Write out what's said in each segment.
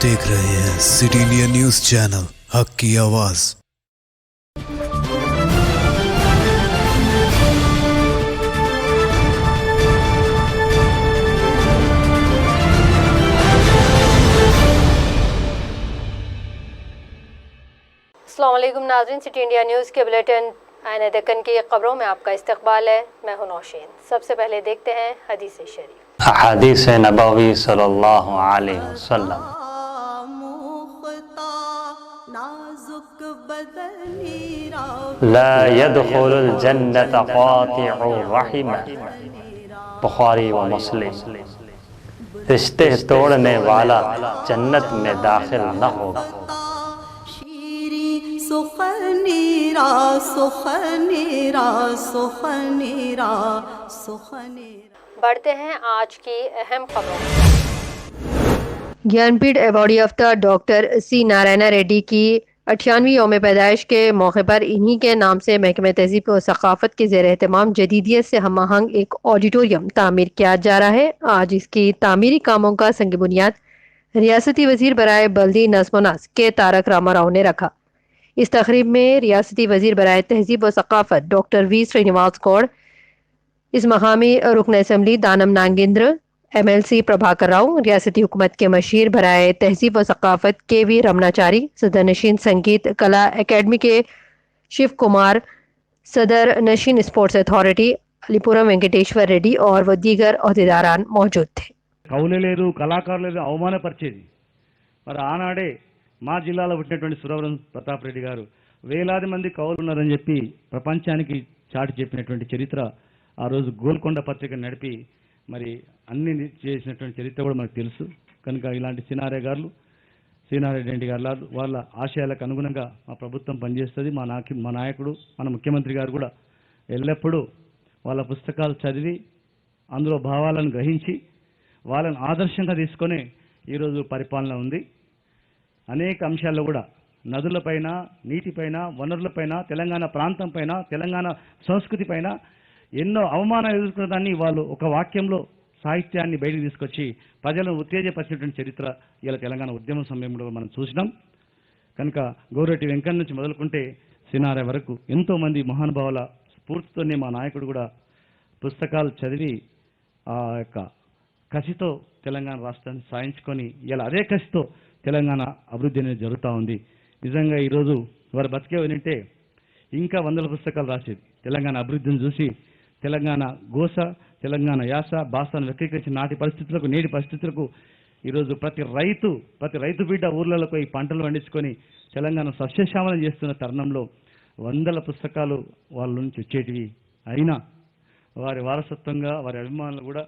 देख रहे हैं सिटी इंडिया न्यूज चैनल, हक की आवाज। अस्सलाम वालेकुम नाज़रीन, सिटी इंडिया न्यूज़ के बुलेटिन आईने दक्कन की खबरों में आपका इस्तकबाल है। मैं हूं नौशीन। सबसे पहले देखते हैं हदीस शरीफ। अहादीस नबवी सल्लल्लाहु अलैहि वसल्लम। ला यदखुलुल जन्नत क़ातिउ रहिम। बुखारी व मुस्लिम। रिश्ते तोड़ने वाला जन्नत में दाखिल न होगा। सुखनीरा सुखनीरा सुखनीरा सुखनीरा। बढ़ते हैं आज की अहम खबरों। ज्ञानपीठ अवार्ड याफ्ता डॉक्टर सी नारायण रेड्डी की 98वीं यौम पैदाइश के मौके पर इन्हीं के नाम से महकमे तहजीब और सकाफत के ज़ेर एहतमाम जदीदियत से हम आहंग एक ऑडिटोरियम तामीर किया जा रहा है। आज इसकी तामीरी कामों का संग बुनियाद रियासती वजीर बराए बल्दी नज़्म व नस्क के तारक रामा राव ने रखा। इस तकरीब में रियासती वजीर बराए तहजीब व सकाफत डॉक्टर वी श्रीनिवास गौड़, इस मकामी रुकन असम्बली दानम नागेंद्र, MLC प्रभाकर राव, रियासती हुकूमत के मशीर बराए तहजीब व सकाफत KV रमनाचारी, सदर नशीन संगीत कला एकेडमी के शिव कुमार, सदर नशीन स्पोर्ट्स अथॉरिटी अलीपुरम वेंकटेश्वर रेड्डी और व दीगर अहदेदारान मौजूद थे। కవులే లేరు, కళాకారులు లేరు, అవమానపరిచేది। మరి ఆనాడే మా జిల్లాలో పుట్టినటువంటి సురవరం ప్రతాప్ రెడ్డి గారు వేలాది మంది కవులు ఉన్నారని చెప్పి ప్రపంచానికి చాటి చెప్పినటువంటి చరిత్ర, ఆ రోజు గోల్కొండ పత్రిక నడిపి మరి అన్ని చేసినటువంటి చరిత్ర కూడా మనకు తెలుసు. కనుక ఇలాంటి సీనారెడ్డి రెడ్డి గారు వాళ్ళ ఆశయాలకు అనుగుణంగా మా ప్రభుత్వం పనిచేస్తుంది. మా నాయకుడు మన ముఖ్యమంత్రి గారు కూడా ఎల్లప్పుడూ వాళ్ళ పుస్తకాలు చదివి అందులో భావాలను గ్రహించి వాళ్ళని ఆదర్శంగా తీసుకొని ఈరోజు పరిపాలన ఉంది. అనేక అంశాల్లో కూడా నదులపైన, నీటిపైన, వనరులపైన, తెలంగాణ ప్రాంతం పైన, తెలంగాణ సంస్కృతి పైన ఎన్నో అవమానాలు ఎదుర్కొన్న దాన్ని వాళ్ళు ఒక వాక్యంలో సాహిత్యాన్ని బయటకు తీసుకొచ్చి ప్రజలను ఉత్తేజపరిచినటువంటి చరిత్ర ఇలా తెలంగాణ ఉద్యమ సమయంలో మనం చూసినాం. కనుక గోరెడ్డి వెంకన్న నుంచి మొదలుకుంటే సినారె వరకు ఎంతోమంది మహానుభావుల స్ఫూర్తితోనే మా నాయకుడు కూడా పుస్తకాలు చదివి ఆ యొక్క కసితో తెలంగాణ రాష్ట్రాన్ని సాధించుకొని ఇలా అదే కసితో తెలంగాణ అభివృద్ధి అనేది జరుగుతూ ఉంది. నిజంగా ఈరోజు వారు బతికే వింటే ఇంకా వందల పుస్తకాలు రాసేది. తెలంగాణ అభివృద్ధిని చూసి తెలంగాణ గోస, తెలంగాణ యాస, భాషను వ్యక్తీకరించిన నాటి పరిస్థితులకు, నేటి పరిస్థితులకు ఈరోజు ప్రతి రైతు బిడ్డ ఊర్లలో పోయి పంటలు పండించుకొని తెలంగాణ సస్యశ్యామలం చేస్తున్న తరుణంలో వందల పుస్తకాలు వాళ్ళ నుంచి వచ్చేటివి. అయినా వారి వారసత్వంగా వారి అభిమానులు కూడా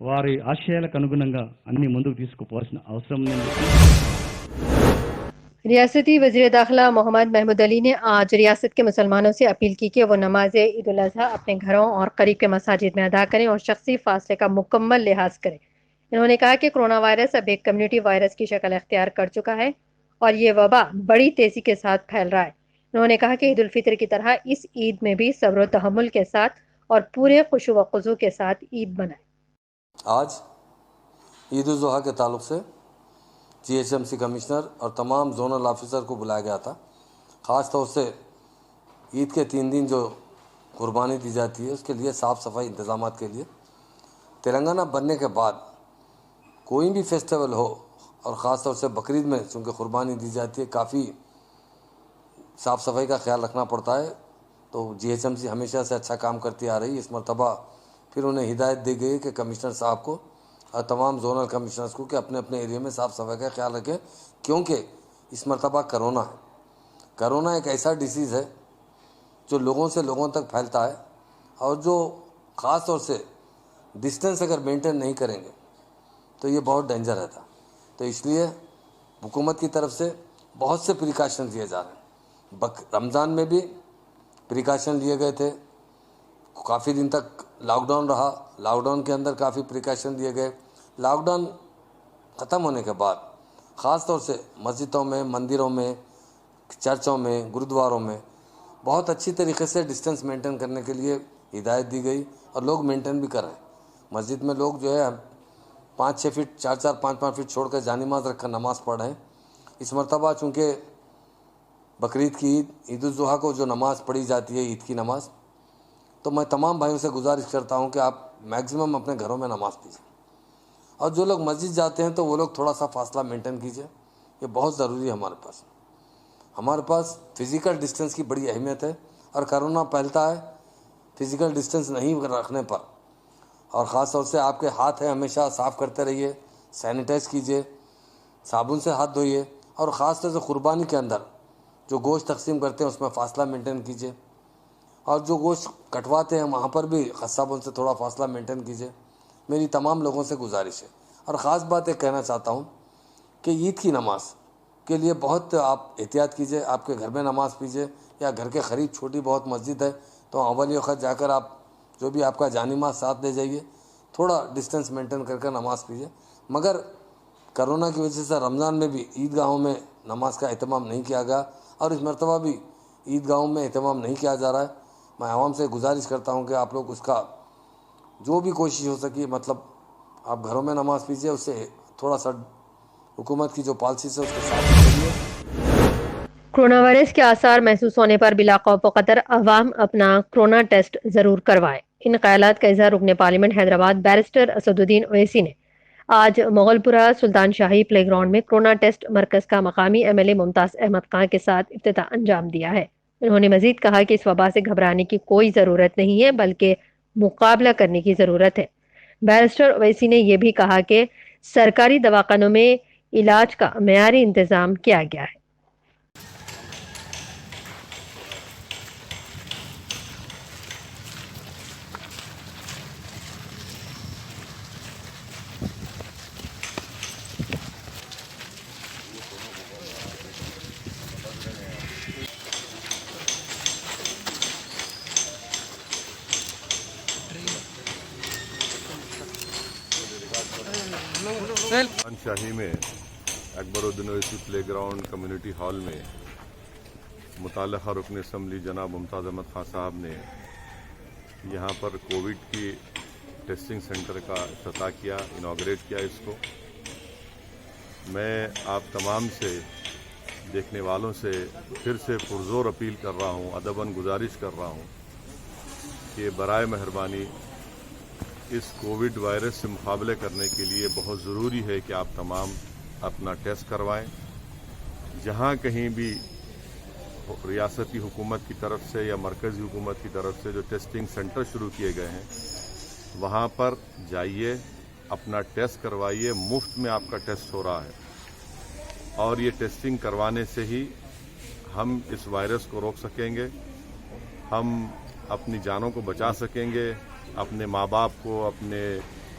వారి ఆశయాలకు అనుగుణంగా అన్ని ముందుకు తీసుకుపోవాల్సిన అవసరం ఉంది. रियासती वज़ीर दाखिला मोहम्मद महमूद अली ने आज रियासत के मुसलमानों से अपील की कि वो नमाज ईद उल अज़हा अपने घरों और करीब के मसाजिद में अदा करें और शख्सी फासले का मुकम्मल लिहाज करें। इन्होंने कहा कि कोरोना वायरस अब एक कम्युनिटी वायरस की शक्ल अख्तियार कर चुका है और ये वबा बड़ी तेज़ी के साथ फैल रहा है। उन्होंने कहा कि ईद उल फितर की तरह इस ईद में भी सब्र व तहम्मुल के साथ और पूरे खुशू व खुजू के साथ ईद मनाएं। आज ईद उल ज़ुहा के ताल्लुक़ से GHMC कमिश्नर और तमाम जोनल ऑफिसर को बुलाया गया था। ख़ास तौर से ईद के 3 दिन जो कुर्बानी दी जाती है उसके लिए साफ़ सफाई इंतज़ामात के लिए तेलंगाना बनने के बाद कोई भी फेस्टिवल हो और ख़ास तौर से बकरीद में चूँकि कुर्बानी दी जाती है, काफ़ी साफ़ सफाई का ख्याल रखना पड़ता है। तो GHMC हमेशा से अच्छा काम करती आ रही है। इस मरतबा फिर उन्हें हिदायत दी गई कि कमिश्नर साहब को और तमाम जोनल कमिश्नर्स को कि अपने अपने एरिया में साफ़ सफाई का ख्याल रखें, क्योंकि इस मरतबा करोना है। करोना एक ऐसा डिसीज़ है जो लोगों से लोगों तक फैलता है और जो ख़ास तौर से डिस्टेंस अगर मेंटेन नहीं करेंगे तो ये बहुत डेंजर रहता। तो इसलिए हुकूमत की तरफ से बहुत से प्रिकॉशन लिए जा रहे हैं। रमज़ान में भी प्रिकॉशन लिए गए थे, काफ़ी दिन तक लॉकडाउन रहा, लॉकडाउन के अंदर काफ़ी प्रिकॉशन लिए गए। लॉकडाउन ख़त्म होने के बाद ख़ास तौर से मस्जिदों में, मंदिरों में, चर्चों में, गुरुद्वारों में बहुत अच्छी तरीके से डिस्टेंस मेंटेन करने के लिए हिदायत दी गई और लोग मेंटेन भी कर रहे हैं। मस्जिद में लोग जो है 5-6 फीट 4-4 5-5 फीट छोड़ कर जानिमाज रख कर नमाज़ पढ़ रहे हैं। इस मरतबा चूँकि बकरीद की ईद उल जुहा को जो नमाज़ पढ़ी जाती है ईद की नमाज़, तो मैं तमाम भाइयों से गुजारिश करता हूँ कि आप मैक्सिमम अपने घरों में नमाज़ पढ़िए, और जो लोग मस्जिद जाते हैं तो वो लोग थोड़ा सा फासला मेंटेन कीजिए। ये बहुत ज़रूरी है। हमारे पास फ़िज़िकल डिस्टेंस की बड़ी अहमियत है, और कोरोना फैलता है फ़िज़िकल डिस्टेंस नहीं रखने पर। और ख़ास तौर से आपके हाथ हैं हमेशा साफ़ करते रहिए, सैनिटाइज़ कीजिए, साबुन से हाथ धोइए, और ख़ास तौर से क़ुरबानी के अंदर जो गोश्त तकसीम करते हैं उसमें फ़ासला मेंटेन कीजिए, और जो गोश्त कटवाते हैं वहाँ पर भी क़स्साबों से थोड़ा फ़ासला मेंटेन कीजिए। मेरी तमाम लोगों से गुजारिश है। और ख़ास बात एक कहना चाहता हूँ कि ईद की नमाज़ के लिए बहुत आप एहतियात कीजिए। आपके घर में नमाज़ पढ़िए, या घर के करीब छोटी बहुत मस्जिद है तो अव्वल वक्त जाकर आप जो भी आपका जानिमाज़ साथ ले जाइए, थोड़ा डिस्टेंस मेंटेन करके नमाज़ पढ़िए। मगर कोरोना की वजह से रमज़ान में भी ईदगाहों में नमाज का एहतमाम नहीं किया गया, और इस मरतबा भी ईदगाहों में एहतमाम नहीं किया जा रहा है। मैं आवाम से गुजारिश करता हूँ कि आप लोग उसका जो भी कोशिश हो सके, मतलब आप घरों में नमाज़ पढ़िए, उससे थोड़ा सा हुकूमत की जो पॉलिसी है उसके साथ चलिए। कोरोना वायरस के आसार महसूस होने पर बिला खौफ कतर अवाम अपना कोरोना टेस्ट जरूर करवाएं। इन ख्यालात का इजहार रुकने पार्लियामेंट हैदराबाद बैरिस्टर असदुद्दीन ओवैसी ने आज मोगलपुरा सुल्तान शाही प्ले ग्राउंड में कोरोना टेस्ट मरकज का मकामी MLA मुमताज़ अहमद खान के साथ इफ्तिताह अंजाम दिया है। उन्होंने मजीद कहा कि इस वबा से घबराने की कोई ज़रूरत नहीं है, बल्कि मुकाबला करने की ज़रूरत है। बैरिस्टर ओवैसी ने यह भी कहा कि सरकारी दवाखानों में इलाज का मेयारी इंतज़ाम किया गया है। शाही में Akbaruddin Owaisi play ground community hall में मुताल्लिक़ा रुकन असम्बली जनाब मुमताज़ अहमद खान साहब ने यहाँ पर कोविड की टेस्टिंग सेंटर का इफ्तिताह किया, इनाग्रेट किया इसको। मैं आप तमाम से, देखने वालों से फिर से पुरजोर अपील कर रहा हूँ, अदबन गुजारिश कर रहा हूँ कि बराए मेहरबानी इस कोविड वायरस से मुकाबले करने के लिए बहुत ज़रूरी है कि आप तमाम अपना टेस्ट करवाएं। जहां कहीं भी रियासती हुकूमत की तरफ से या मरकज़ी हुकूमत की तरफ से जो टेस्टिंग सेंटर शुरू किए गए हैं, वहां पर जाइए, अपना टेस्ट करवाइए। मुफ्त में आपका टेस्ट हो रहा है, और ये टेस्टिंग करवाने से ही हम इस वायरस को रोक सकेंगे, हम अपनी जानों को बचा सकेंगे, अपने माँ बाप को, अपने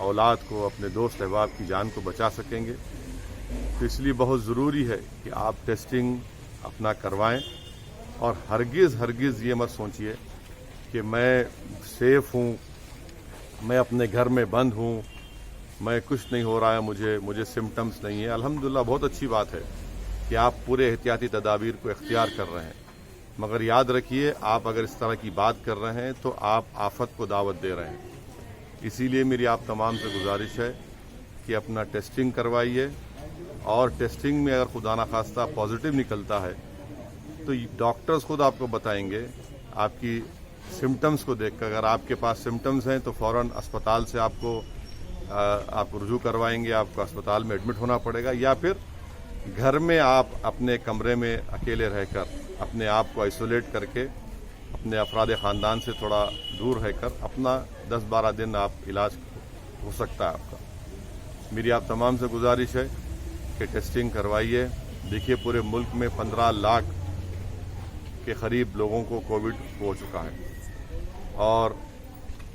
औलाद को, अपने दोस्त अहबाब की जान को बचा सकेंगे। तो इसलिए बहुत ज़रूरी है कि आप टेस्टिंग अपना करवाएं, और हरगिज़ ये मत सोचिए कि मैं सेफ हूँ, मैं अपने घर में बंद हूँ, मैं कुछ नहीं हो रहा है, मुझे सिम्टम्स नहीं है। अल्हम्दुलिल्लाह बहुत अच्छी बात है कि आप पूरे एहतियाती तदाबीर को इख्तियार कर रहे हैं, मगर याद रखिए, आप अगर इस तरह की बात कर रहे हैं तो आप आफत को दावत दे रहे हैं। इसीलिए मेरी आप तमाम से गुजारिश है कि अपना टेस्टिंग करवाइए, और टेस्टिंग में अगर खुदा ना खास्ता पॉजिटिव निकलता है तो डॉक्टर्स खुद आपको बताएंगे आपकी सिम्टम्स को देखकर। अगर आपके पास सिम्टम्स हैं तो फ़ौरन अस्पताल से आपको रुजू करवाएंगे, आपको अस्पताल में एडमिट होना पड़ेगा, या फिर घर में आप अपने कमरे में अकेले रहकर अपने आप को आइसोलेट करके अपने अफराद ख़ानदान से थोड़ा दूर रहकर अपना 10-12 दिन आप इलाज हो सकता है आपका। मेरी आप तमाम से गुजारिश है कि टेस्टिंग करवाइए। देखिए, पूरे मुल्क में 15 लाख के करीब लोगों को कोविड हो चुका है, और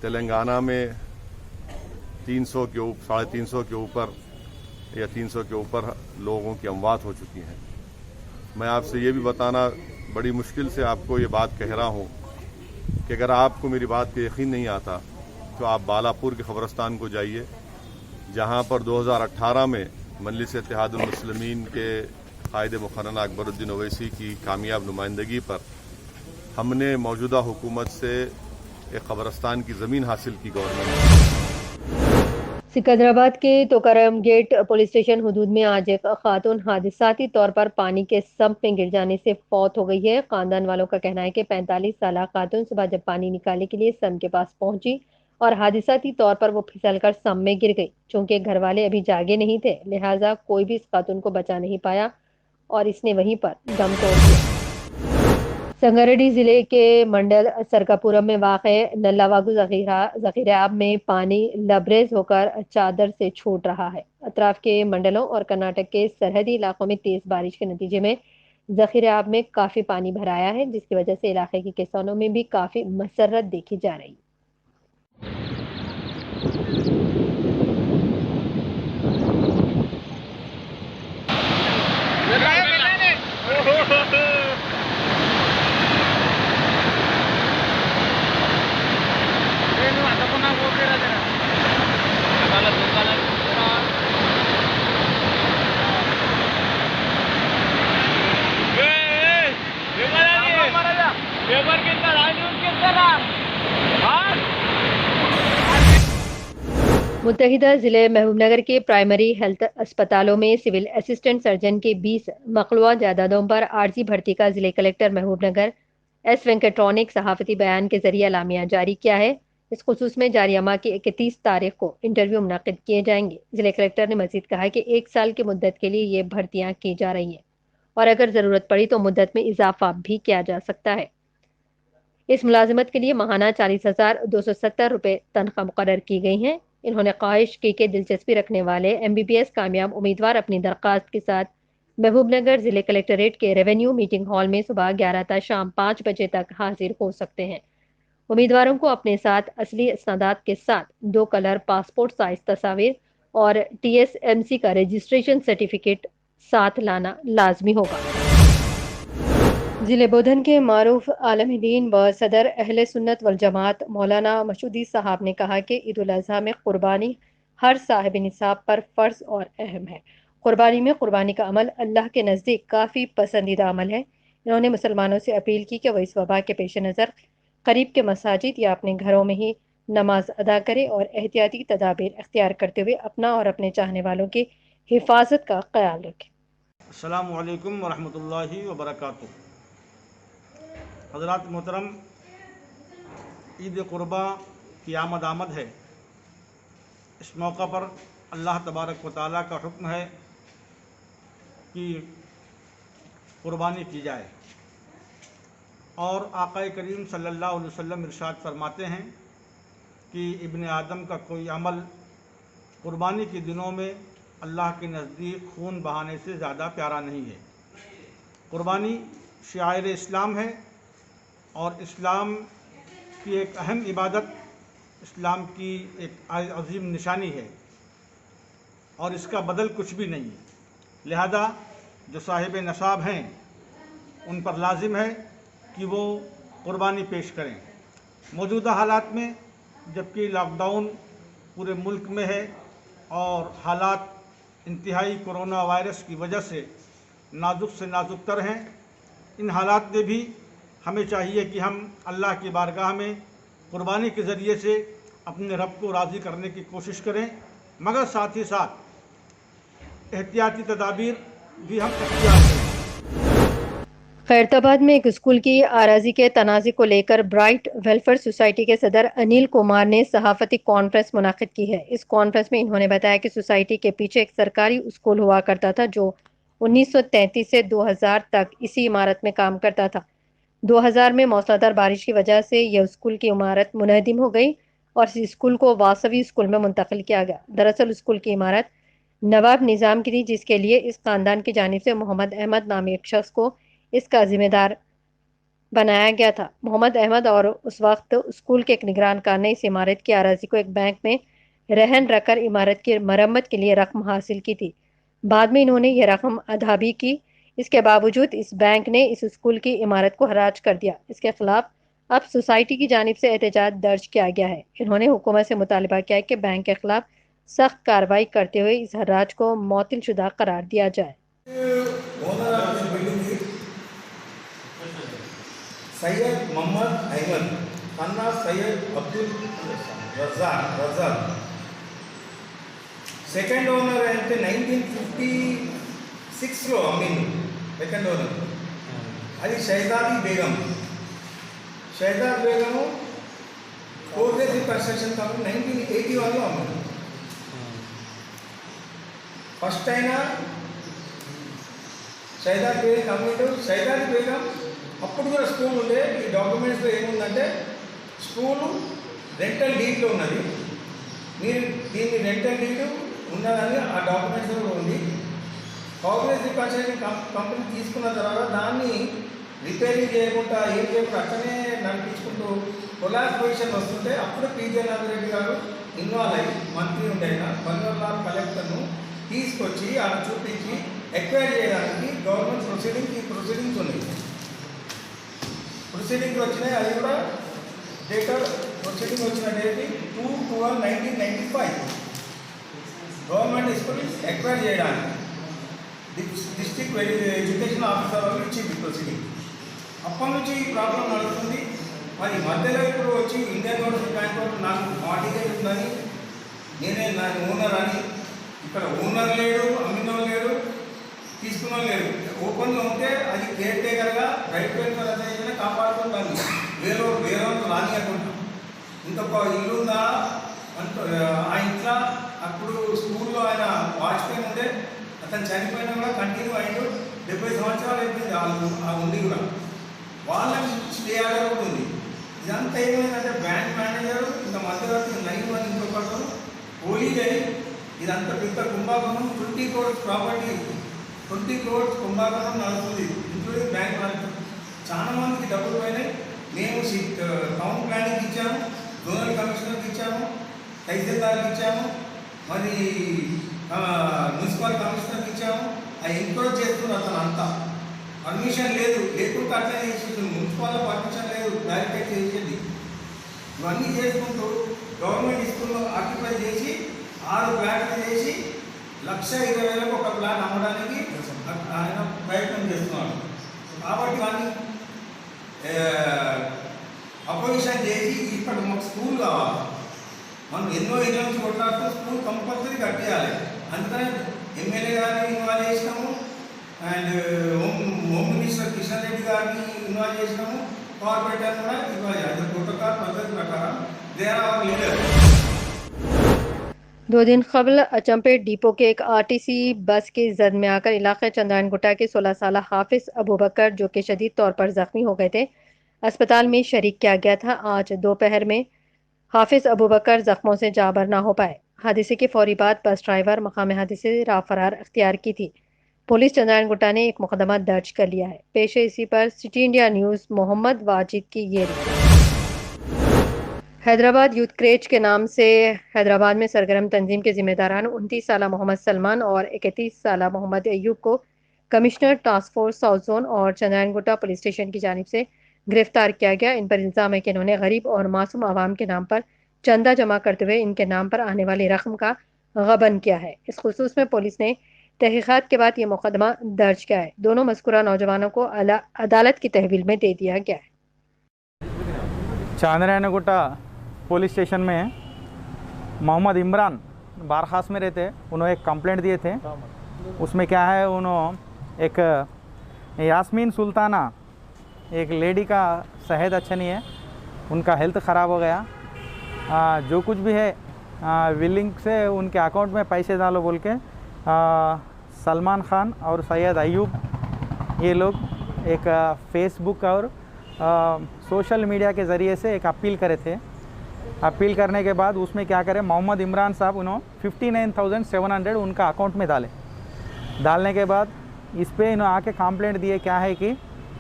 तेलंगाना में 350 के ऊपर या 300 के ऊपर लोगों की अमवात हो चुकी हैं। मैं आपसे ये भी बताना बड़ी मुश्किल से आपको ये बात कह रहा हूँ कि अगर आपको मेरी बात पे यकीन नहीं आता तो आप बालापुर के ख़बरस्तान को जाइए, जहाँ पर 2018 में मजलिस इत्तेहादुल मुस्लिमीन के कायद मुकर्रर अकबरुद्दीन ओवैसी की कामयाब नुमाइंदगी पर हमने मौजूदा हुकूमत से एक क़ब्रस्तान की ज़मीन हासिल की गवर्नमेंट। सिकंदराबाद के तोकाराम गेट पुलिस स्टेशन हदूद में आज एक खातून हादसाती तौर पर पानी के सम्प में गिर जाने से फौत हो गई है। खानदान वालों का कहना है कि 45 साल खातून सुबह जब पानी निकालने के लिए सम्प के पास पहुंची और हादसाती तौर पर वो फिसलकर सम्प में गिर गई। चूंकि घर वाले अभी जागे नहीं थे, लिहाजा कोई भी इस खातून को बचा नहीं पाया और इसने वहीं पर दम तोड़ दिया। संगारेड्डी जिले के मंडल सरकापुरम में वाक़े नल्लावागु ज़ख़ीराब में पानी लबरेज होकर चादर से छूट रहा है। अतराफ के मंडलों और कर्नाटक के सरहदी इलाकों में तेज बारिश के नतीजे में ज़ख़ीराब में काफ़ी पानी भर आया है, जिसकी वजह से इलाके के किसानों में भी काफ़ी मसरत देखी जा रही है। मुत्तहिदा ज़िले महबूबनगर के प्राइमरी हेल्थ अस्पतालों में सिविल असिस्टेंट सर्जन के 20 मखलूआ जायदादों पर आर्जी भर्ती का ज़िले कलेक्टर महबूबनगर एस वेंकटरॉनिक सहाफ़ती बयान के जरिए अलामिया जारी किया है। इस खुसूस में जारिया माह की 31 तारीख को इंटरव्यू मुनक़िद किए जाएंगे। ज़िले कलेक्टर ने मज़ीद कहा कि 1 साल की मुद्दत के लिए ये भर्तियाँ की जा रही हैं और अगर ज़रूरत पड़ी तो मुद्दत में इजाफा भी किया जा सकता है। इस मुलाजमत के लिए माहाना 40,270 रुपये तनख्वाह मुकर्रर की गई हैं। इन्होंने ख्वाहिश की कि दिलचस्पी रखने वाले MBBS कामयाब उम्मीदवार अपनी दरख्वास्त के साथ महबूबनगर ज़िले कलेक्टरेट के रेवेन्यू मीटिंग हॉल में सुबह 11 था शाम 5 बजे तक हाजिर हो सकते हैं। उम्मीदवारों को अपने साथ असली इसनादात के साथ 2 कलर पासपोर्ट साइज तस्वीर और TSMC का रजिस्ट्रेशन सर्टिफिकेट साथ लाना लाजमी होगा। ज़िले बोधन के मारूफ आलम दीन व सदर अहले सुन्नत वल जमात मौलाना मशूदी साहब ने कहा कि ईद उल अज़हा में कुर्बानी हर साहिब निसाब पर फ़र्ज और अहम है। कुर्बानी में कुर्बानी का अमल अल्लाह के नज़दीक काफ़ी पसंदीदा अमल है। इन्होंने मुसलमानों से अपील की कि वह इस वबा के पेश नज़र करीब के मसाजिद या अपने घरों में ही नमाज अदा करे और एहतियाती तदाबीर अख्तियार करते हुए अपना और अपने चाहने वालों की हिफाजत का ख्याल रखें। अस्सलामु अलैकुम वरहमतुल्लाहि वबरकातुहू। हज़रात मोहतरम, ईद कुर्बा की आमद है। इस मौका पर अल्लाह तबारक व तआला का हुक्म है कि कुर्बानी की जाए और आक़ा करीम सल्लल्लाहु अलैहि वसल्लम इरशाद फरमाते हैं कि इब्न आदम का कोई अमल कुर्बानी के दिनों में अल्लाह के नज़दीक खून बहाने से ज़्यादा प्यारा नहीं है। कुर्बानी शिआइर इस्लाम है और इस्लाम की एक अहम इबादत, इस्लाम की एक अज़ीम निशानी है और इसका बदल कुछ भी नहीं है। लिहाजा जो साहिब नसाब हैं उन पर लाजिम है कि वो कुर्बानी पेश करें। मौजूदा हालात में जबकि लॉकडाउन पूरे मुल्क में है और हालात इंतहाई कोरोना वायरस की वजह से नाजुक से नाजुक तर हैं, इन हालात में भी हमें चाहिए कि हम अल्लाह की बारगाह में कुर्बानी के ज़रिए से अपने रब को राज़ी करने की कोशिश करें, मगर साथ ही साथ एहतियाती तदाबीर भी हम इख्तियार करें। खैरताबाद में एक स्कूल की आराजी के तनाज़े को लेकर ब्राइट वेलफेयर सोसाइटी के सदर अनिल कुमार ने सहाफ़ती कॉन्फ्रेंस मुनाकिद की है। इस कॉन्फ्रेंस में इन्होंने बताया कि सोसाइटी के पीछे एक सरकारी स्कूल हुआ करता था जो 1933 से 2000 तक इसी इमारत में काम करता था। 2000 में मौसलाधार बारिश की वजह से यह स्कूल की इमारत मुनहदिम हो गई और इस स्कूल को वासवी स्कूल में मुंतकिल किया गया। दरअसल स्कूल की इमारत नवाब निज़ाम की थी, जिसके लिए इस खानदान की जानिब से मोहम्मद अहमद नामी एक शख्स को इसका जिम्मेदार बनाया गया था। मोहम्मद अहमद और उस वक्त स्कूल के एक निगरान कार ने इस इमारत की आराजी को एक बैंक में रहन रखकर इमारत की मरम्मत के लिए रकम हासिल की थी। बाद में इन्होंने यह रकम अदा भी की। इसके बावजूद इस बैंक ने इस स्कूल की इमारत को हराज कर दिया। इसके खिलाफ अब सोसाइटी की जानिब से एहतजाज दर्ज किया गया है। इन्होंने हुकूमत से मुतालबा किया है कि बैंक के खिलाफ सख्त कार्रवाई करते हुए इस हराज को मुअत्तल शुदा करार दिया जाए। सैयद मोहम्मद अहमद, 30 सैयद अब्दुल रज़ाक సెకండ్ ఓనర్ అంటే 1956లో అమ్మింది సెకండ్ ఓనర్. అది షైదాది Begum. Shaidad Begum cooperative construction company 1981లో అమ్మింది. ఫస్ట్ అయినా షైదాద్ బేగం అమ్మిండు. షైదాద్ బేగం అప్పుడు కూడా స్కూల్ ఉండే. ఈ డాక్యుమెంట్స్లో ఏముందంటే స్కూలు రెంటల్ డీడ్లో ఉన్నది. మీరు దీన్ని రెంటల్ డీడ్ ఉన్నదని ఆ డాక్యుమెంట్స్లో కూడా ఉంది. కోఆపరేటివ్ కన్స్ట్రక్షన్ కంపెనీ తీసుకున్న తర్వాత దాన్ని రిపేరింగ్ చేయకుండా ఏం చేయకుండా అట్లనే నడిపించుకుంటూ కొలాస్ పొజిషన్ వస్తుంటే అప్పుడు పీజే నాగిరెడ్డి గారు ఇన్వాల్వ్ అయ్యి మంత్రి ఉండైన బన్వర్లాల్ కలెక్టర్ను తీసుకొచ్చి ఆడ చూపించి ఎక్వైర్ చేయడానికి గవర్నమెంట్ ప్రొసీడింగ్స్ ఉన్నాయి. ప్రొసీడింగ్స్ వచ్చినాయి. అది కూడా ప్రొసీడింగ్ వచ్చిన డేట్ 2/12/1995 గవర్నమెంట్ స్కూల్ ఎక్వైర్ చేయడానికి డిస్ట్రిక్ట్ ఎడ్యుకేషన్ ఆఫీసర్ వాళ్ళు ఇచ్చింది ప్రొసీడింగ్. అప్పటి నుంచి ఈ ప్రాబ్లం నడుస్తుంది. మరి మధ్యలో ఇప్పుడు వచ్చి ఇండియన్ ఓవర్సీస్ బ్యాంక్ వాళ్ళు నాకు మార్టిగేజ్ ఉందని, నేనే నాకు ఓనర్ అని, ఇక్కడ ఓనర్ లేడు, అమ్మిన లేడు, తీసుకున్న లేడు. ఓపెన్గా ఉంటే అది కేర్ టేకర్గా రైట్ వెల్ఫేర్ అసోసియేషన్ కాపాడుకుంటాను. వేరే రానియకుండా ఇంకొక ఇల్లు ఉందా అంటూ ఆ ఇంట్లో అప్పుడు స్కూల్లో ఆయన వాచ్మెన్ ఉండే, అతను చనిపోయినా కూడా కంటిన్యూ అయ్యాడు. 70 సంవత్సరాలు అయిపోయింది ఆ ఉంది కూడా. వాళ్ళని స్టే ఆర్డర్ కూడా ఉంది. ఇదంతా ఏమైందంటే బ్యాంక్ మేనేజర్ ఇంత మధ్యవర్తి 9 మంది ఇంకొకరు పోలీస్ అయ్యి ఇదంతా పెద్ద కుంభాకరణం 20 crores ప్రాపర్టీ 20 crores కుంభాకరణం నడుస్తుంది. Including bank manager. చాలా మందికి డబ్బులు పోయినాయి. మేము టౌన్ ప్లానింగ్కి ఇచ్చాము, జోనల్ కమిషనర్కి ఇచ్చాము, తహసీల్దార్కి ఇచ్చాము, మరి మున్సిపల్ కమిషనర్కి ఇచ్చాము. అవి ఎంక్రోచ్ చేస్తున్నారు. అతను అంతా పర్మిషన్ లేదు, లేకుండా అట్లా చేసేది. మున్సిపల్ పర్మిషన్ లేదు, క్లారిఫై చేసేది. ఇవన్నీ చేసుకుంటూ గవర్నమెంట్ స్కూల్లో ఆక్యుపై చేసి 6 ప్లాట్లు చేసి 1,20,000 ఒక ప్లాట్ అమ్మడానికి ఆయన ప్రయత్నం చేస్తున్నాడు. కాబట్టి ఇవన్నీ అపోజిషన్ చేసి ఇక్కడ మాకు స్కూల్ కావాలి. మనం ఎన్నో ఏళ్ళ నుంచి కొట్లాడుతూ స్కూల్ కంపల్సరీ కట్టేయాలి. అందుకనే ఎమ్మెల్యే గారిని ఇన్వాల్వ్ చేసినాము, and home minister Kishan Reddy గారిని ఇన్వాల్వ్ చేసినాము, కార్పొరేటర్ కూడా ఇన్వాల్వ్ చేయాలి. ప్రోటోకాల్ పద్ధతి ప్రకారం దే ఆర్ అవర్ లీడర్. 2 दिन कबल अचंपेट डिपो के एक आरटीसी बस की जद में आकर इलाके चंद्रायन गुट्टा के 16 साल हाफिज अबूबकर जो कि शदीद तौर पर जख्मी हो गए थे, अस्पताल में शरीक किया गया था। आज दोपहर में हाफिज अबूबकर जख्मों से जाबर ना हो पाए। हादसे के फौरी बाद बस ड्राइवर मकाम हादसे राह फरार अख्तियार की थी। पुलिस चंद्रायन गुट्टा ने एक मुकदमा दर्ज कर लिया है। पेश है इसी पर city India news Mohammad Wajid की ये रिपोर्ट। हैदराबाद यूथ क्रेच के नाम से हैदराबाद में सरगर्म तंजीम के जिम्मेदारान 29 साल मोहम्मद सलमान और 31 साल मोहम्मद अयूब को commissioner task force south zone और चंद्रायन गुट्टा पुलिस स्टेशन की जानिब से गिरफ्तार किया गया। इन पर इल्ज़ाम है कि इन्होंने गरीब और मासूम आवाम के नाम पर चंदा जमा करते हुए इनके नाम पर आने वाली रकम का गबन किया है। इस खुसूस में पुलिस ने तहकीकात के बाद ये मुकदमा दर्ज किया है। दोनों मज़कूरा नौजवानों को अदालत की तहवील में दे दिया गया है। चांद्रायनगुट्टा पुलिस स्टेशन में मोहम्मद इमरान बारखास में रहते, उन्होंने एक कंप्लेंट दिए थे। उसमें क्या है, उन्होंने एक यास्मीन सुल्ताना एक लेडी का सेहत अच्छा नहीं है, उनका हेल्थ ख़राब हो गया, जो कुछ भी है विलिंग से उनके अकाउंट में पैसे डालो बोल के सलमान खान और सैयद अयूब ये लोग एक फेसबुक और सोशल मीडिया के ज़रिए से एक अपील करे थे। अपील करने के बाद उसमें क्या करें, मोहम्मद इमरान साहब उन्होंने 59,700 उनका अकाउंट में डालने के बाद इस पे इन्होंने आके कंप्लेंट दिए। क्या है कि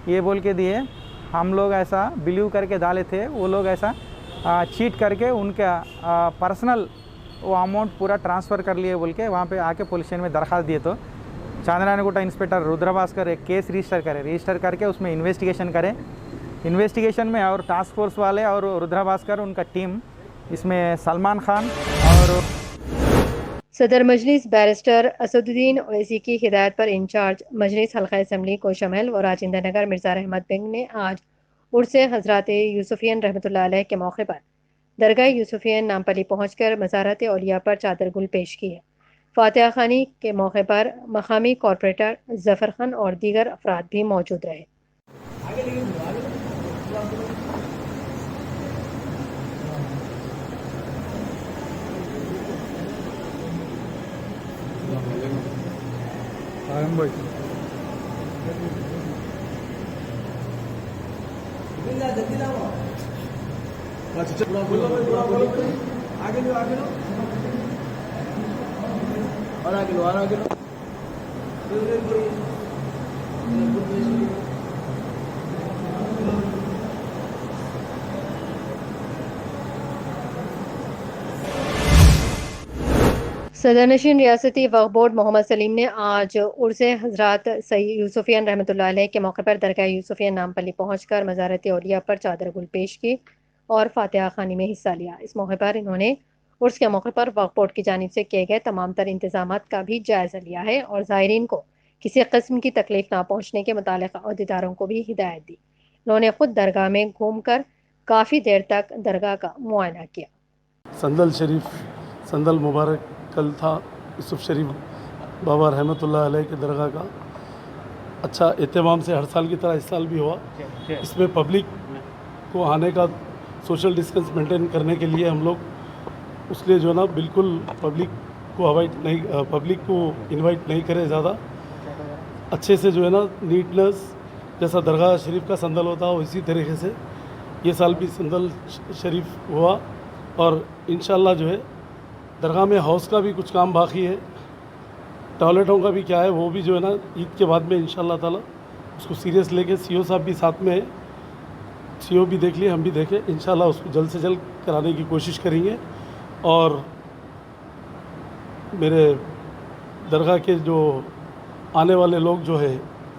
ये बोल के दिए हम लोग ऐसा बिलीव करके डाले थे, वो लोग ऐसा चीट करके उनका पर्सनल वो अमाउंट पूरा ट्रांसफ़र कर लिए बोल के वहाँ पे आके पुलिस स्टेशन में दरख्वास्त दिए। तो चांद्रायनगुट्टा इंस्पेक्टर रुद्रभास्कर एक केस रजिस्टर करके उसमें इन्वेस्टिगेशन करें। इन्वेस्टिगेशन में और टास्क फोर्स वाले और रुद्रभास्कर उनका टीम इसमें सलमान खान और सदर मजलिस बैरिस्टर असदुद्दीन ओवैसी की हिदायत पर इंचार्ज मजलिस हल्का असम्बली कोशामहल व राजेंद्र नगर मिर्ज़ा रहमत बेग ने आज उर्स हज़रात यूसुफियन रहमतुल्लाह अलैह के मौके पर दरगाह यूसुफियन नामपली पहुँचकर मज़ारत औलिया पर चादर गुल पेश की है। فاتحہ خوانی کے موقع پر مقامی کارپوریٹر ظفر خان اور دیگر افراد بھی موجود رہے۔ صدرنشین ریاستی وقف بورڈ محمد سلیم نے آج عرس حضرات سید یوسفین رحمۃ اللہ علیہ کے موقع پر درگاہ یوسفین نامپلی پہنچ کر مزارت اولیاء پر چادر گل پیش کی اور فاتحہ خوانی میں حصہ لیا۔ اس موقع پر انہوں نے عرس کے موقع پر وقف بورڈ کی جانب سے کیے گئے تمام تر انتظامات کا بھی جائزہ لیا ہے اور زائرین کو کسی قسم کی تکلیف نہ پہنچنے کے متعلقہ عہدیداروں کو بھی ہدایت دی۔ انہوں نے خود درگاہ میں گھوم کر کافی دیر تک درگاہ کا معائنہ کیا۔ سندل شریف سندل مبارک کل تھا یوسف شریف بابا رحمۃ اللہ علیہ کے درگاہ کا اچھا اہتمام سے ہر سال کی طرح اس سال بھی ہوا۔ اس میں پبلک کو آنے کا سوشل ڈسٹینس مینٹین کرنے کے لیے ہم لوگ اس لیے جو ہے نا بالکل پبلک کو انوائٹ نہیں کرے زیادہ، اچھے سے جو ہے نا نیٹنس جیسا درگاہ شریف کا سندل ہوتا ہے اسی طریقے سے یہ سال بھی سندل شریف ہوا۔ اور انشاءاللہ جو ہے درگاہ میں ہاؤس کا بھی کچھ کام باقی ہے، ٹوائلٹوں کا بھی کیا ہے وہ بھی جو ہے نا عید کے بعد میں انشاءاللہ تعالیٰ اس کو سیریس لے کے سی او صاحب بھی ساتھ میں ہے، سی او بھی دیکھ لیے ہم بھی دیکھیں، انشاءاللہ اس کو جلد سے جلد کرانے کی کوشش کریں گے۔ اور میرے درگاہ کے جو آنے والے لوگ جو ہے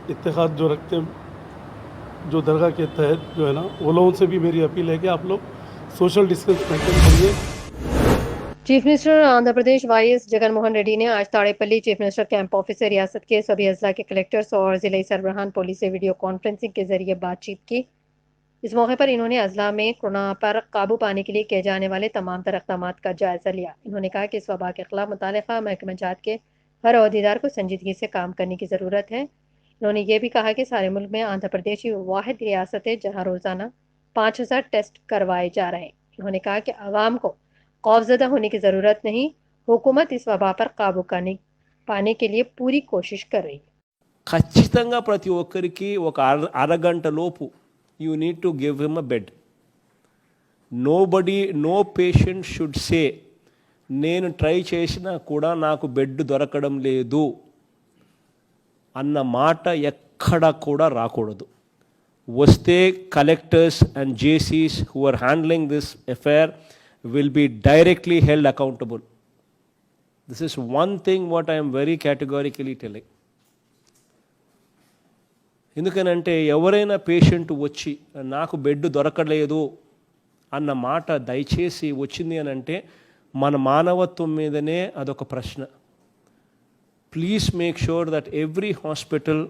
اتحاد جو رکھتے جو درگاہ کے تحت جو ہے نا وہ لوگوں سے بھی میری اپیل ہے کہ آپ لوگ سوشل ڈسٹینس مینٹین کریے۔ Chief minister Andhra Pradesh Y S Jagan Mohan Reddy نے آج تاڑے پلی چیف منسٹر کیمپ آفس سے ریاست کے سبھی اضلاع کے کلیکٹرز اور ضلعی سربراہان پولیس سے ویڈیو کانفرنسنگ کے ذریعے بات چیت کی۔ اس موقع پر انہوں نے اضلاع میں کورونا پر قابو پانے کے لیے کیے جانے والے تمام تر اقدامات کا جائزہ لیا۔ انہوں نے کہا کہ اس وبا کے خلاف متعلقہ محکمہ جات کے ہر عہدیدار کو سنجیدگی سے کام کرنے کی ضرورت ہے۔ انہوں نے یہ بھی کہا کہ سارے ملک میں آندھرا پردیش ہی واحد ریاست ہے جہاں روزانہ 5000 ٹیسٹ کروائے جا رہے ہیں۔ انہوں نے کہا کہ عوام کو خوفزدہ ہونے کی ضرورت نہیں، حکومت اس وبا پر قابو پانے کے لیے پوری کوشش کر رہی ہے۔ ఖచ్చితంగా ప్రతి ఒక్కరికి ఒక అరగంట లోపు you need to give him a bed. No patient should say నేను ట్రై చేసినా కూడా నాకు బెడ్ దొరకడం లేదు అన్న మాట ఎక్కడ కూడా రాకూడదు. వస్తే కలెక్టర్స్ అండ్ జేసీస్ who are handling this affair will be directly held accountable. This is one thing what I am very categorically telling. ఎందుకనంటే ఎవరైనా పేషెంట్ వచ్చి నాకు బెడ్ దొరకలేదు అన్న మాట దయచేసి వచ్చింది అని అంటే మన మానవత్వం మీదనే అదొక ప్రశ్న. Please make sure that every హాస్పిటల్లో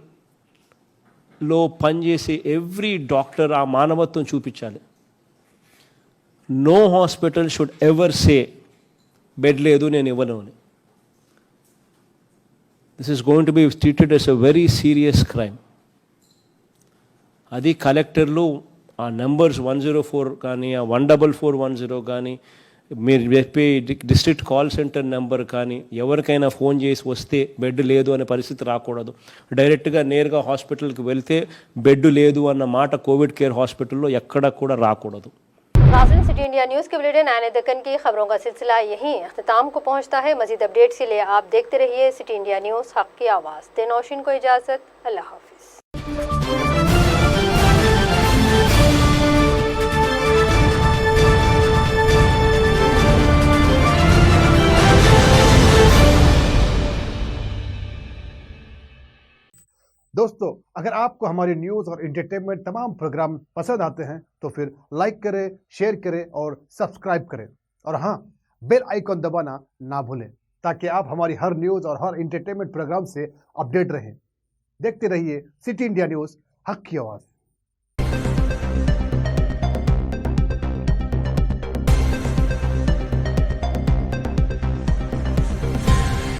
పనిచేసే ఎవ్రీ డాక్టర్ ఆ మానవత్వం చూపించాలి. No hospital should ever say bed ledu nenu ivvanu ani. This is going to be treated as a very serious crime. Adi collectorlu aa numbers 104 gaani aa 14410 gaani మీరు చెప్పే district call centre number కానీ ఎవరికైనా phone చేసి వస్తే bed లేదు అనే పరిస్థితి రాకూడదు. డైరెక్ట్గా నేరుగా హాస్పిటల్కి వెళ్తే బెడ్ లేదు అన్న మాట కోవిడ్ కేర్ హాస్పిటల్లో ఎక్కడ కూడా రాకూడదు. नाज़रीन, सिटी इंडिया न्यूज़ के बुलेटिन आने दक्कन की खबरों का सिलसिला यहीं अख्ताम को पहुंचता है। मज़ीद अपडेट्स के लिए आप देखते रहिए सिटी इंडिया न्यूज़, हक़ की आवाज़। नौशीन को इजाज़त, अल्लाह हाफ़िज़। दोस्तों, अगर आपको हमारी न्यूज़ और एंटरटेनमेंट तमाम प्रोग्राम पसंद आते हैं तो फिर लाइक करें, शेयर करें और सब्सक्राइब करें। और हाँ, बेल आइकॉन दबाना ना भूलें ताकि आप हमारी हर न्यूज़ और हर एंटरटेनमेंट प्रोग्राम से अपडेट रहें। देखते रहिए सिटी इंडिया न्यूज़, हक़ की आवाज़।